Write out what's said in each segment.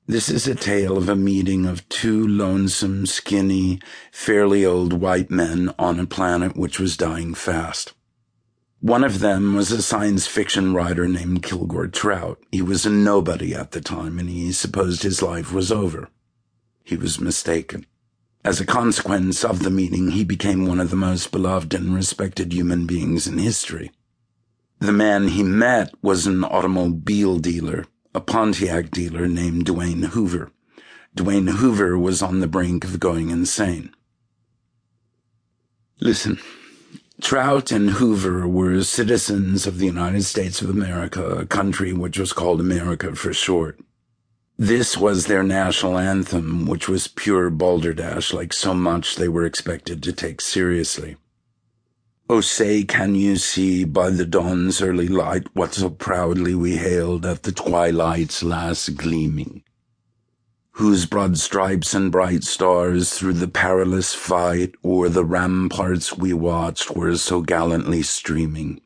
This is a tale of a meeting of two lonesome, skinny, fairly old white men on a planet which was dying fast. One of them was a science fiction writer named Kilgore Trout. He was a nobody at the time, and he supposed his life was over. He was mistaken. As a consequence of the meeting, he became one of the most beloved and respected human beings in history. The man he met was an automobile dealer, a Pontiac dealer named Dwayne Hoover. Dwayne Hoover was on the brink of going insane. Listen, Trout and Hoover were citizens of the United States of America, a country which was called America for short. This was their national anthem, which was pure balderdash, like so much they were expected to take seriously. Oh, say, can you see by the dawn's early light what so proudly we hailed at the twilight's last gleaming? Whose broad stripes and bright stars through the perilous fight o'er the ramparts we watched were so gallantly streaming,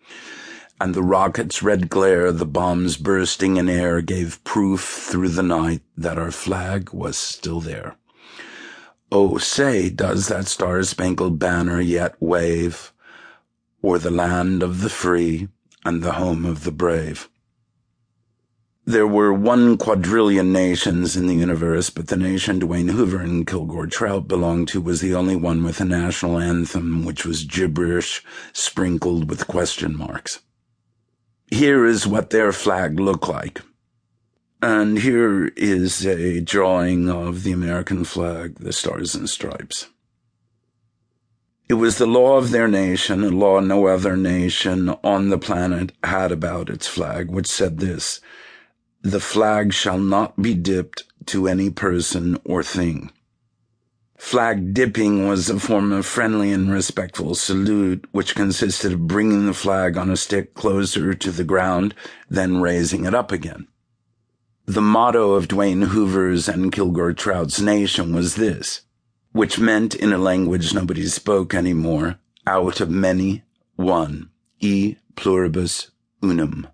and the rocket's red glare, the bombs bursting in air, gave proof through the night that our flag was still there. Oh, say, does that star-spangled banner yet wave o'er the land of the free and the home of the brave? There were 1 quadrillion nations in the universe, but the nation Dwayne Hoover and Kilgore Trout belonged to was the only one with a national anthem which was gibberish sprinkled with question marks. Here is what their flag looked like. And here is a drawing of the American flag, the Stars and Stripes. It was the law of their nation, a law no other nation on the planet had about its flag, which said this: the flag shall not be dipped to any person or thing. Flag dipping was a form of friendly and respectful salute, which consisted of bringing the flag on a stick closer to the ground, then raising it up again. The motto of Dwayne Hoover's and Kilgore Trout's nation was this, which meant in a language nobody spoke anymore, out of many, one, e pluribus unum.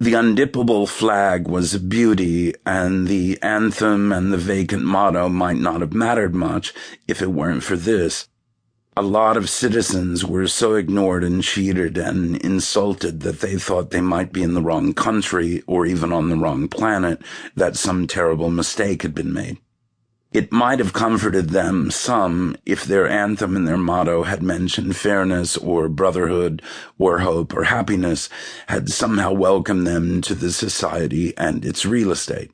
The undippable flag was a beauty, and the anthem and the vacant motto might not have mattered much if it weren't for this. A lot of citizens were so ignored and cheated and insulted that they thought they might be in the wrong country or even on the wrong planet, that some terrible mistake had been made. It might have comforted them some if their anthem and their motto had mentioned fairness or brotherhood or hope or happiness, had somehow welcomed them to the society and its real estate.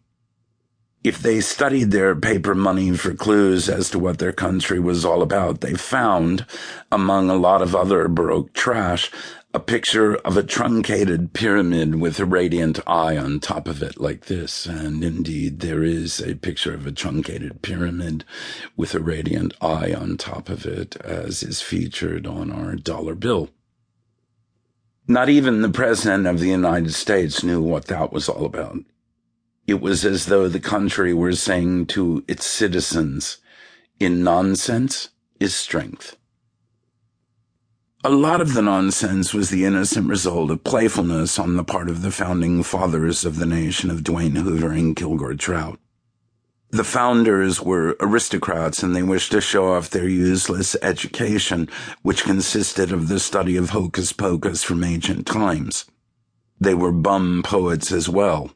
If they studied their paper money for clues as to what their country was all about, they found, among a lot of other Baroque trash, a picture of a truncated pyramid with a radiant eye on top of it like this. And indeed, there is a picture of a truncated pyramid with a radiant eye on top of it, as is featured on our dollar bill. Not even the President of the United States knew what that was all about. It was as though the country were saying to its citizens, in nonsense is strength. A lot of the nonsense was the innocent result of playfulness on the part of the founding fathers of the nation of Dwayne Hoover and Kilgore Trout. The founders were aristocrats, and they wished to show off their useless education, which consisted of the study of hocus pocus from ancient times. They were bum poets as well.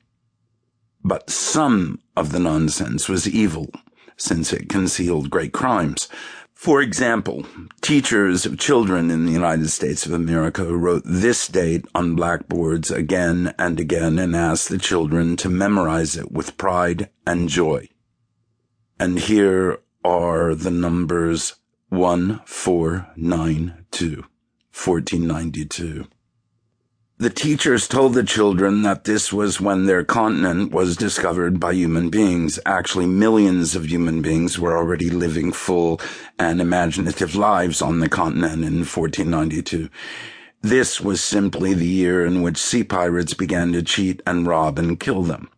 But some of the nonsense was evil, since it concealed great crimes. For example, teachers of children in the United States of America wrote this date on blackboards again and again and asked the children to memorize it with pride and joy. And here are the numbers 1492, 1492. The teachers told the children that this was when their continent was discovered by human beings. Actually, millions of human beings were already living full and imaginative lives on the continent in 1492. This was simply the year in which sea pirates began to cheat and rob and kill them.